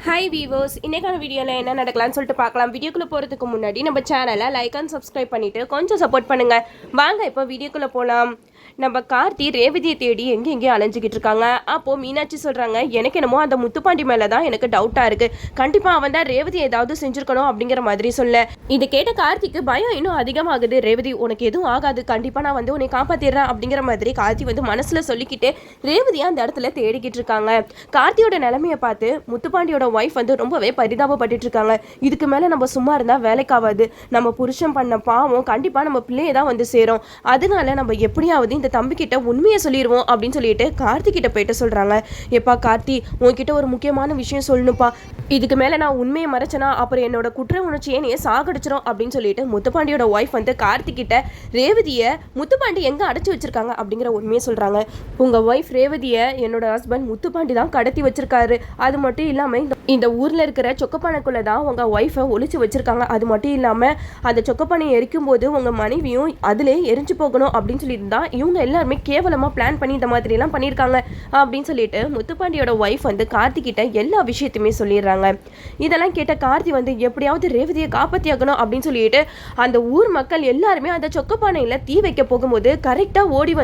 Hi viewers, இன்றைக்கான வீடியோவில் என்ன நடக்கலாம்னு சொல்லிட்டு பார்க்கலாம். வீடியோக்குள்ளே போகிறதுக்கு முன்னாடி நம்ம சேனலை லைக் அண்ட் சப்ஸ்கிரைப் பண்ணிவிட்டு கொஞ்சம் சப்போர்ட் பண்ணுங்கள். வாங்க இப்போ வீடியோக்குள்ளே போகலாம். நம்ம கார்த்தி ரேவதியை தேடி எங்கேயும் அலைஞ்சிக்கிட்டு இருக்காங்க. அப்போது மீனாட்சி சொல்கிறாங்க, எனக்கு என்னமோ அந்த முத்துப்பாண்டி மேலே தான் எனக்கு டவுட்டாக இருக்குது. கண்டிப்பாக அவன் தான் ரேவதி ஏதாவது செஞ்சுருக்கணும் அப்படிங்கிற மாதிரி சொல்ல, இதை கேட்ட கார்த்திக்கு பயம் இன்னும் அதிகமாகுது. ரேவதி உனக்கு எதுவும் ஆகாது, கண்டிப்பாக நான் உன்னை காப்பாற்றிடுறேன் அப்படிங்கிற மாதிரி கார்த்தி மனசில் சொல்லிக்கிட்டு ரேவதியை அந்த இடத்துல தேடிக்கிட்டு இருக்காங்க. கார்த்தியோட நிலைமையை பார்த்து முத்துப்பாண்டியோட ஒய்ஃப் ரொம்பவே பரிதாபப்பட்டு இருக்காங்க. இதுக்கு மேலே நம்ம சும்மா இருந்தால் வேலைக்காகாது. நம்ம புருஷன் பண்ண பாவம் கண்டிப்பாக நம்ம பிள்ளையை தான் சேரும். அதனால நம்ம எப்படியாவது இந்த தம்பிக்கிட்ட உண்மையை சொல்லிடுவோம் அப்படின்னு சொல்லிட்டு கார்த்திகிட்ட போயிட்டு சொல்கிறாங்க. எப்பா கார்த்தி, உன்கிட்ட ஒரு முக்கியமான விஷயம் சொல்லணுப்பா. இதுக்கு மேலே நான் உண்மையை மறைச்சனா அப்புறம் என்னோட குற்ற உணர்ச்சியை நீ சாகடிச்சிடும் அப்படின்னு சொல்லிட்டு முத்துப்பாண்டியோட ஒய்ஃப் கார்த்திகிட்ட ரேவதியை முத்துப்பாண்டி எங்கே அடைச்சி வச்சிருக்காங்க அப்படிங்கிற உண்மையை சொல்கிறாங்க. உங்கள் ஒய்ஃப் ரேவதியை என்னோட ஹஸ்பண்ட் முத்துப்பாண்டி தான் கடத்தி வச்சிருக்காரு. அது மட்டும் இல்லாமல் இந்த ஊரில் இருக்கிற சொக்கப்பானைக்குள்ளே தான் உங்கள் ஒய்ஃபை ஒழிச்சு வச்சுருக்காங்க. அது மட்டும் இல்லாமல் அந்த சொக்கப்பானை எரிக்கும் போது உங்கள் மனைவியும் அதிலே எரிஞ்சு போகணும் அப்படின்னு சொல்லிட்டு தான் இவங்க எல்லாருமே கேவலமாக பிளான் பண்ணி இந்த மாதிரிலாம் பண்ணியிருக்காங்க அப்படின்னு சொல்லிட்டு முத்துப்பாண்டியோட ஒய்ஃப் கார்த்திகிட்ட எல்லா விஷயத்தையுமே சொல்லிடுறாங்க. இதெல்லாம் கேட்ட கார்த்தி எப்படியாவது ரேவதியை காப்பாற்றியாகணும் அப்படின்னு சொல்லிட்டு அந்த ஊர் மக்கள் எல்லாருமே அந்த சொக்கப்பானையில் தீ வைக்க போகும்போது கரெக்டாக ஓடி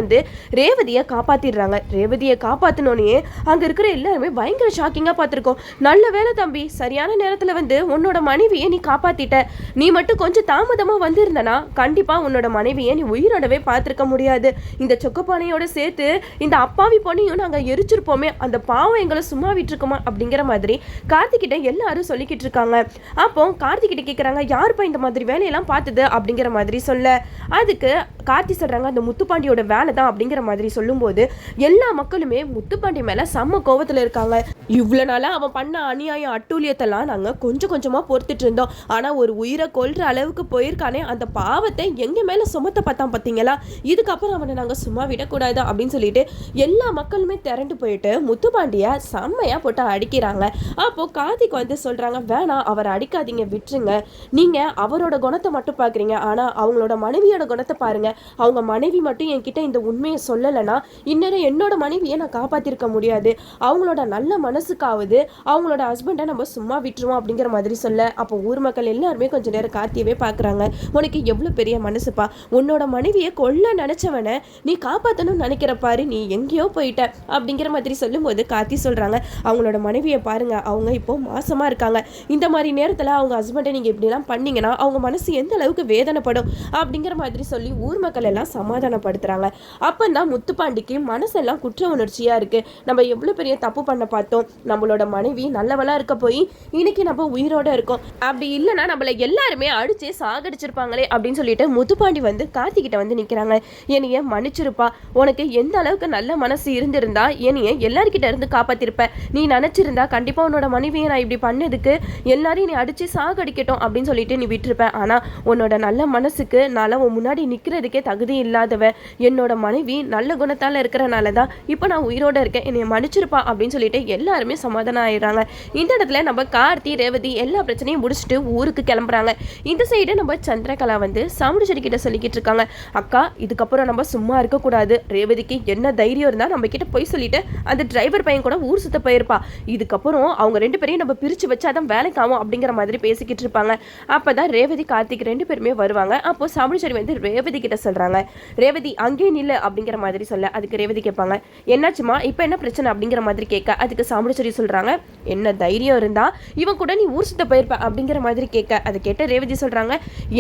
ரேவதியை காப்பாற்றிடுறாங்க. ரேவதியை காப்பாற்றினோன்னே அங்கே இருக்கிற எல்லாருமே பயங்கர ஷாக்கிங்காக பார்த்துருக்கோம். நல்ல வேலை தம்பி, சரியான நேரத்தில் உன்னோட மனைவியை நீ காப்பாத்திட்ட. நீ மட்டும் கொஞ்சம் தாமதமாக வந்திருந்தனா கண்டிப்பாக உன்னோட மனைவியை நீ உயிரோடவே பார்த்துருக்க முடியாது. இந்த சொக்கப்பானையோட சேர்த்து இந்த அப்பாவி பொண்ணையும் நாங்கள் எரிச்சிருப்போமே, அந்த பாவம் எங்களை சும்மா விட்டுருக்குமா அப்படிங்கிற மாதிரி கார்த்திகிட்ட எல்லாரும் சொல்லிக்கிட்டு இருக்காங்க. அப்போ கார்த்திகிட்ட கேட்குறாங்க, யாருப்பா இந்த மாதிரி வேலையெல்லாம் பார்த்தது அப்படிங்கிற மாதிரி சொல்ல, அதுக்கு கார்த்தி சொல்கிறாங்க, அந்த முத்துப்பாண்டியோட வேலை தான் அப்படிங்கிற மாதிரி சொல்லும்போது எல்லா மக்களுமே முத்துப்பாண்டி மேலே செம்ம கோவத்தில் இருக்காங்க. இவ்வளோ நாளாக அவன் பண்ண அநியாயம் அட்டூழியத்தெல்லாம் நாங்கள் கொஞ்சம் கொஞ்சமாக பொறுத்துட்டு இருந்தோம். ஆனால் ஒரு உயிரை கொல்ற அளவுக்கு போயிருக்கானே, அந்த பாவத்தை எங்கள் மேலே சுமத்த பார்த்தான் பார்த்தீங்களா, இதுக்கப்புறம் அவனை நாங்கள் சும்மா விடக்கூடாது அப்படின்னு சொல்லிட்டு எல்லா மக்களுமே திரண்டு போயிட்டு முத்துப்பாண்டியை செம்மையாக போட்டு அடிக்கிறாங்க. அப்போது கார்த்திக் சொல்கிறாங்க, வேணாம் அவரை அடிக்காதீங்க, விட்டுருங்க. நீங்கள் அவரோட குணத்தை மட்டும் பார்க்குறீங்க, ஆனால் அவங்களோட மனைவியோட குணத்தை பாருங்கள். அவங்க மனைவி மட்டும் என்கிட்ட இந்த உண்மையை சொல்லலைன்னா இன்னும் என்னோட மனைவியை நான் காப்பாற்றிருக்க முடியாது. அவங்களோட நல்ல மனசுக்காவது அவங்களோட ஹஸ்பண்டை நம்ம சும்மா விட்டுருவோம் அப்படிங்கிற மாதிரி சொல்ல, அப்போ ஊர் மக்கள் எல்லாருமே கொஞ்சம் நேரம் கார்த்தியவே பார்க்குறாங்க. உனக்கு எவ்வளோ பெரிய மனசுப்பா, உன்னோட மனைவியை கொல்ல நினச்சவனை நீ காப்பாற்றணும்னு நினைக்கிற பாரு, நீ எங்கேயோ போயிட்ட அப்படிங்கிற மாதிரி சொல்லும்போது கார்த்தி சொல்கிறாங்க, அவங்களோட மனைவியை பாருங்க, அவங்க இப்போ மாசமாக இருக்காங்க. இந்த மாதிரி நேரத்தில் அவங்க ஹஸ்பண்டை நீங்கள் இப்படிலாம் பண்ணீங்கன்னா அவங்க மனசு எந்த அளவுக்கு வேதனைப்படும் அப்படிங்கிற மாதிரி சொல்லி ஊர் மக்கள் எல்லாம் சமாதானப்படுத்துகிறாங்க. அப்போ தான் முத்துப்பாண்டிக்கு மனசெல்லாம் குற்ற உணர்ச்சியாக இருக்குது. நம்ம எவ்வளோ பெரிய தப்பு பண்ண பார்த்தோம், நம்மளோட மனைவி நல்லவளாக இருக்க போய் இன்னைக்கு நம்ம உயிரோட இருக்கோம், அப்படி இல்லைன்னா நம்மளை எல்லாருமே அடிச்சே சாகடிச்சிருப்பாங்களே அப்படின்னு சொல்லிட்டு முத்துப்பாண்டி கார்த்திகிட்ட நிற்கிறாங்க. என்னைய மன்னிச்சிருப்பா, உனக்கு எந்த அளவுக்கு நல்ல மனசு இருந்திருந்தா என்னைய எல்லார்கிட்ட இருந்து காப்பாத்திருப்ப. நீ நினைச்சிருந்தா கண்டிப்பா உன்னோட மனைவியை நான் இப்படி பண்ணதுக்கு எல்லாரையும் நீ அடிச்சு சாகடிக்கட்டும் அப்படின்னு சொல்லிட்டு நீ விட்டுருப்ப. ஆனா உன்னோட நல்ல மனசுக்கு நான் உன் முன்னாடி நிக்கிறதுக்கே தகுதி இல்லாதவ. என்னோட மனைவி நல்ல குணத்தால இருக்கிறனாலதான் இப்ப நான் உயிரோட இருக்கேன், என்னைய மன்னிச்சிருப்பா அப்படின்னு சொல்லிட்டு எல்லாருமே சமாதானம் ஆயிடுறாங்க. இந்த இடத்துல நம்ம கார்த்தி ரேவதி எல்லா பிரச்சனையும் முடிச்சுட்டு ஊருக்கு கிளம்புறாங்க. இந்த சைடு நம்ம சந்திரகலா சாமுண்டீஸ்வரி கிட்ட சொல்லிக்கிட்டு இருக்காங்க, அக்கா இதுக்கப்புறம் நம்ம சும்மா இருக்கக்கூடாது. ரேவதிக்கு என்ன தைரியம் இருந்தா நம்ம கிட்ட போய் சொல்லிட்டு அந்த டிரைவர் பையன் கூட ஊர் சுத்த போயிருப்பா. இதுக்கப்புறம் அவங்க ரெண்டு பேரையும் நம்ம பிரிச்சு வச்சாதான் வேலைக்கு ஆகும் அப்படிங்கிற மாதிரி பேசிக்கிட்டு இருப்பாங்க. அப்பதான் ரேவதி கார்த்திக் ரெண்டு பேருமே வருவாங்க. அப்போ சாமுண்டீஸ்வரி ரேவதி கிட்ட சொல்றாங்க, ரேவதி அங்கே நில்ல அப்படிங்கிற மாதிரி சொல்ல, அதுக்கு ரேவதி கேட்பாங்க, என்னாச்சுமா இப்போ என்ன பிரச்சனை அப்படிங்கிற மாதிரி கேட்க, அதுக்கு சாமுண்டீஸ்வரி சொல்றாங்க, என்ன தைரியம் இருந்தா இவன் கூட நீ ஊர் சுத்த போயிருப்ப அப்படிங்கிற மாதிரி கேட்க, அதை கேட்ட ரேவதி சொல்றாங்க,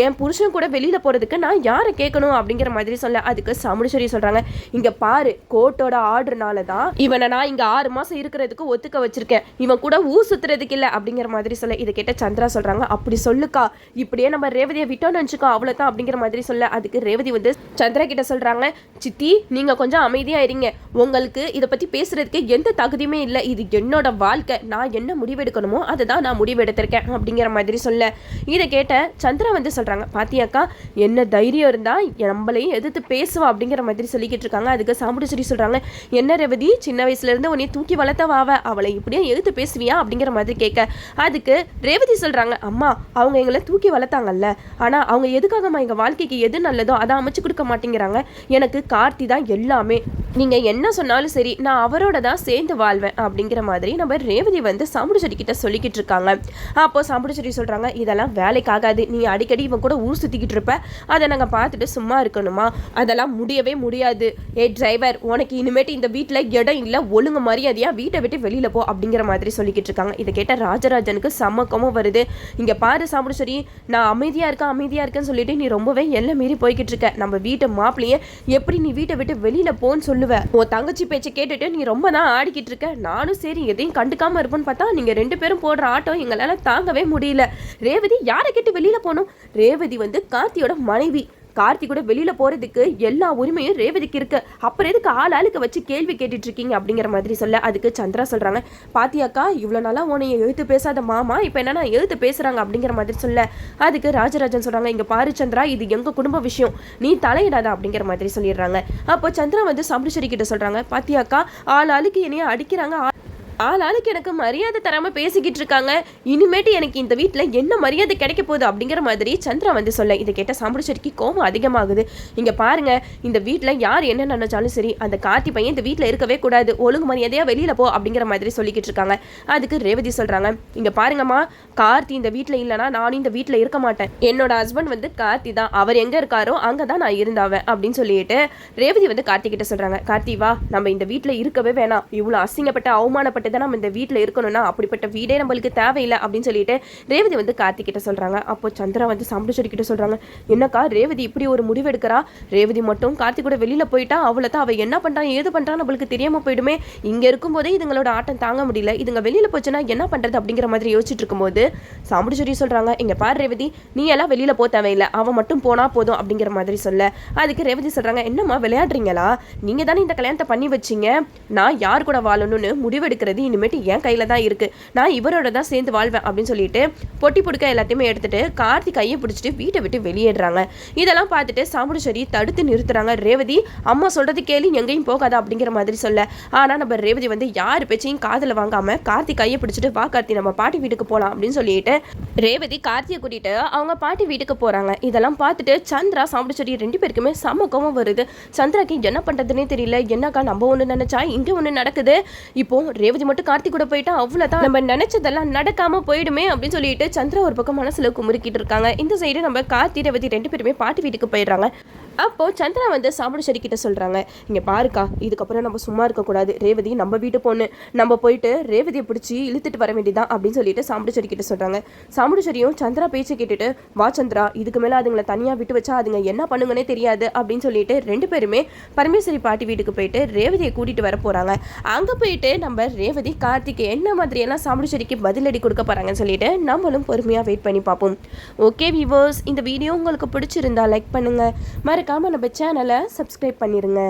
என் புருஷன் கூட வெளியில போறதுக்கு நான் யாரை கேட்கணும் அப்படிங்கிற மாதிரி சொல்ல, அதுக்கு சாமுண்டீஸ்வரி சொல்றாங்க, இங்க பாரு கோர்ட்டோட ஆர்டர்னால தான் இவனை நான் இங்க 6 மாசம் இருக்கிறதுக்கு ஒத்துக்க வச்சிருக்கேன், இவன் கூட ஊர் சுத்துறதுக்கு இல்ல அப்படிங்கிற மாதிரி சொல்ல, இதை கேட்ட சந்திரா சொல்றாங்க, அப்படி சொல்லுக்கா, இப்படியே நம்ம ரேவதியை விட்டோம்னு நினைச்சுக்கோ அவ்வளவுதான் அப்படிங்கிற மாதிரி சொல்ல, அதுக்கு ரேவதி சந்திரா கிட்ட சொல்றாங்க, சித்தி நீங்க கொஞ்சம் அமைதியா இருங்க, உங்களுக்கு இதை பத்தி பேசுறதுக்கு எந்த தகுதியுமே இல்லை, இது என்னோட வாழ்க்கை, நான் என்ன முடிவெடுக்கணுமோ அதை தான் நான் முடிவெடுத்திருக்கேன் அப்படிங்கிற மாதிரி சொல்ல, இதை கேட்ட சந்திரா சொல்றாங்க, பாத்தியாக்கா என்ன தைரியம் இருந்தா நம்மளையும் எதிர்த்து பேசுவா அப்படிங்கிற மாதிரி சொல்லிக்கிட்டு இருக்காங்க. அதுக்கு சாமுண்டீஸ்வரி சொல்றாங்க, என்ன ரேவதி சின்ன வயசுல இருந்து உன்னை தூக்கி வளர்த்தவாவ, அவளை இப்படியே எதிர்த்து பேசுவியா அப்படிங்கிற மாதிரி கேட்க, அதுக்கு ரேவதி சொல்றாங்க, அம்மா அவங்க எங்களை தூக்கி வளர்த்தாங்கல்ல, ஆனா அவங்க எதுக்காகம்மா எங்க வாழ்க்கைக்கு எது நல்லதோ அதை அமைச்சு கொடுக்க மாட்டேங்கிறாங்க, எனக்கு கார்த்தி தான் எல்லாமே, நீங்கள் என்ன சொன்னாலும் சரி நான் அவரோட தான் சேர்ந்து வாழ்வேன் அப்படிங்கிற மாதிரி நம்ம ரேவதி வந்து சாமுடிச்செடி கிட்ட சொல்லிக்கிட்டு இருக்காங்க. அப்போ சாமுடிச்செடி சொல்கிறாங்க, இதெல்லாம் வேலைக்காகாது, நீ அடிக்கடி இவன் கூட ஊர் சுற்றிக்கிட்டு இருப்ப, அதை நாங்கள் பார்த்துட்டு சும்மா இருக்கணுமா, அதெல்லாம் முடியவே முடியாது. ஏ டிரைவர், உனக்கு இனிமேட்டு இந்த வீட்டில் இடம் இல்லை, ஒழுங்கு மரியாதையாக வீட்டை விட்டு வெளியில் போ அப்படிங்கிற மாதிரி சொல்லிக்கிட்டு இருக்காங்க. இதை கேட்ட ராஜராஜனுக்கு சம்மக்கமும் வருது. இங்கே பாரு சாமுடிச்செடி, நான் அமைதியாக இருக்கேன்னு சொல்லிட்டு நீ ரொம்பவே எல்லாம் மீறி போய்கிட்டு இருக்க. நம்ம வீட்டை மாப்பிள்ளையே எப்படி நீ வீட்டை விட்டு வெளியில் போன்னு சொல்லுவேன். உன் தங்கச்சி பேச்சை கேட்டுட்டு நீ ரொம்ப தான் ஆடிக்கிட்டு இருக்க. நானும் சரி எதையும் கண்டுக்காம இருப்போன்னு பார்த்தா நீங்க 2 பேரும் போடுற ஆட்டம் எங்களால தாங்கவே முடியல. ரேவதி யாரை கேட்டு வெளியில போகணும்? ரேவதி வந்து கார்த்தியோட மனைவி. கார்த்தி கூட வெளியில போறதுக்கு எல்லா உரிமையும் ரேவதிக்கு இருக்கு. அப்புறம் எதுக்கு ஆளுக்கு வச்சு கேள்வி கேட்டுட்டு இருக்கீங்க அப்படிங்கிற மாதிரி சொல்ல, அதுக்கு சந்திரா சொல்றாங்க, பாத்தியாக்கா இவ்வளவு நாளா உன்னைய எழுத்து பேசாத மாமா இப்ப என்னன்னா எழுத்து பேசுறாங்க அப்படிங்கிற மாதிரி சொல்ல, அதுக்கு ராஜராஜன் சொல்றாங்க, இங்க பாரு சந்திரா, இது எங்க குடும்ப விஷயம், நீ தலையிடாத அப்படிங்கிற மாதிரி சொல்லிடுறாங்க. அப்போ சந்திரா வந்து சாமுடிச்செடி கிட்ட சொல்றாங்க, பாத்தியாக்கா ஆளுக்கு என்னைய அடிக்கிறாங்க, ஆளுக்கு எனக்கு மரியாதை தராமல் பேசிக்கிட்டு இருக்காங்க, இனிமேட்டு எனக்கு இந்த வீட்டில் என்ன மரியாதை கிடைக்க போகுது அப்படிங்கிற மாதிரி சந்திரா வந்து சொல்ல, இதை கேட்ட சாமுடிச்செடிக்கு கோபம் அதிகமாகுது. இங்கே பாருங்க, இந்த வீட்டில் யார் என்ன நினைச்சாலும் சரி, அந்த கார்த்தி பையன் இந்த வீட்டில் இருக்கவே கூடாது, ஒழுங்கு மரியாதையாக வெளியில் போ அப்படிங்கிற மாதிரி சொல்லிக்கிட்டு இருக்காங்க. அதுக்கு ரேவதி சொல்கிறாங்க, இங்கே பாருங்கம்மா, கார்த்தி இந்த வீட்டில் இல்லைனா நானும் இந்த வீட்டில் இருக்க மாட்டேன். என்னோட ஹஸ்பண்ட் வந்து கார்த்தி தான், அவர் எங்கே இருக்காரோ அங்கே தான் நான் இருந்தாவேன் அப்படின்னு சொல்லிட்டு ரேவதி வந்து கார்த்தி கிட்ட சொல்கிறாங்க, கார்த்தி வா, நம்ம இந்த வீட்டில் இருக்கவே வேணாம், இவ்வளோ அசிங்கப்பட்ட அவமானப்பட்டு தான் நம்ம இந்த வீட்டில் இருக்கணும்னா அப்படிப்பட்ட வீடே நம்மளுக்கு தேவையில்லை அப்படின்னு சொல்லிட்டு ரேவதி வந்து கார்த்தி கிட்ட சொல்றாங்க. அப்போ சந்திரா வந்து சாமுடிச்செடி கிட்ட சொல்றாங்க, என்னக்கா ரேவதி இப்படி ஒரு முடிவு எடுக்கிறா, ரேவதி மட்டும் கார்த்தி கூட வெளியில போயிட்டா அவ்வளோதான், அவ என்ன பண்றா ஏது பண்றா நம்மளுக்கு தெரியாம போயிடுமே, இங்க இருக்கும் போதே இதுங்களோட ஆட்டம் தாங்க முடியல, இதுங்க வெளியில போச்சுன்னா என்ன பண்றது அப்படிங்கிற மாதிரி யோசிச்சுட்டு இருக்கும்போது சாமுடிச்செடி சொல்றாங்க, இங்க பாரு ரேவதி, நீ எல்லாம் வெளியில போ தேவையில்லை, அவன் மட்டும் போனா போதும் அப்படிங்கிற மாதிரி சொல்ல, அதுக்கு ரேவதி சொல்றாங்க, என்னம்மா விளையாடுறீங்களா, நீங்க தானே இந்த கல்யாணத்தை பண்ணி வச்சீங்க, நான் யார் கூட வாழணும்னு முடிவெடுக்கிறது இனிமேட்டு என் கையில தான் இருக்கு, நான் இவரோட தான் சேர்ந்து வாழ்வேன் அப்படின்னு சொல்லிட்டு பொட்டி புடுக்க எல்லாத்தையுமே எடுத்துட்டு கார்த்தி கையை பிடிச்சிட்டு வீட்டை விட்டு வெளியேறாங்க. இதெல்லாம் பார்த்துட்டு சாமுடிச்செடி தடுத்து நிறுத்துறாங்க. ரேவதி அம்மா சொல்றது கேள்வி, எங்கேயும் போகாதா அப்படிங்கிற மாதிரி சொல்ல, ஆனா நம்ம ரேவதி வந்து யார் பேச்சையும் காதுல வாங்காம கார்த்தி கையை பிடிச்சிட்டு வா கார்த்தி நம்ம பாட்டி வீட்டுக்கு போலாம் அப்படின்னு சொல்லிட்டு ரேவதி கார்த்தியை கூட்டிட்டு அவங்க பாட்டி வீட்டுக்கு போறாங்க. இதெல்லாம் பார்த்துட்டு சந்திரா சாமுடிச்செடி 2 பேருக்குமே சமக்கமும் வருது. சந்திராக்கு என்ன பண்றதுன்னே தெரியல, என்னக்கா நம்ம ஒண்ணு நினைச்சா இங்க ஒண்ணு நடக்குது, இப்போ ரேவதி மட்டும் கார்த்தி கூட போயிட்டா அவ்வளவுதான், நம்ம நினைச்சதெல்லாம் நடக்காம போயிடுமே அப்படின்னு சொல்லிட்டு சந்திரா ஒரு பக்கம் மனசுல குமுறுக்கிட்டு இருக்காங்க. இந்த சைடு நம்ம கார்த்தி ரேவதி 2 பேருமே பாட்டி வீட்டுக்கு போயிடுறாங்க. அப்போ சந்திரா வந்து சாமுடிச்செடி கிட்ட சொல்றாங்க, இங்க பாருக்கா, இதுக்கப்புறம் நம்ம சும்மா இருக்கக்கூடாது, ரேவதி நம்ம வீட்டு பொண்ணு, நம்ம போயிட்டு ரேவதியை பிடிச்சி இழுத்துட்டு வர வேண்டியதான் அப்படின்னு சொல்லிட்டு சாமுடிச்செடி கிட்ட சொல்றாங்க. சாமுடிச்செடியும் சந்திரா பேச்சை கேட்டுட்டு, வா சந்திரா, இதுக்கு மேல அதுங்களை தனியா விட்டு வச்சா அதுங்க என்ன பண்ணுங்கன்னே தெரியாது அப்படின்னு சொல்லிட்டு 2 பேருமே பரமேஸ்வரி பாட்டி வீட்டுக்கு போயிட்டு ரேவதியை கூட்டிட்டு வர போறாங்க. அங்க போயிட்டு நம்ம ரேவதி கார்த்திக்கு என்ன மாதிரி எல்லாம் சாமுடிச்செடிக்கு பதிலடி கொடுக்க போறாங்கன்னு சொல்லிட்டு நம்மளும் பொறுமையா வெயிட் பண்ணி பார்ப்போம். ஓகே வியூவர்ஸ், இந்த வீடியோ உங்களுக்கு பிடிச்சிருந்தா லைக் பண்ணுங்க, மறக்காம நம்ம சேனலை சப்ஸ்கிரைப் பண்ணிருங்க.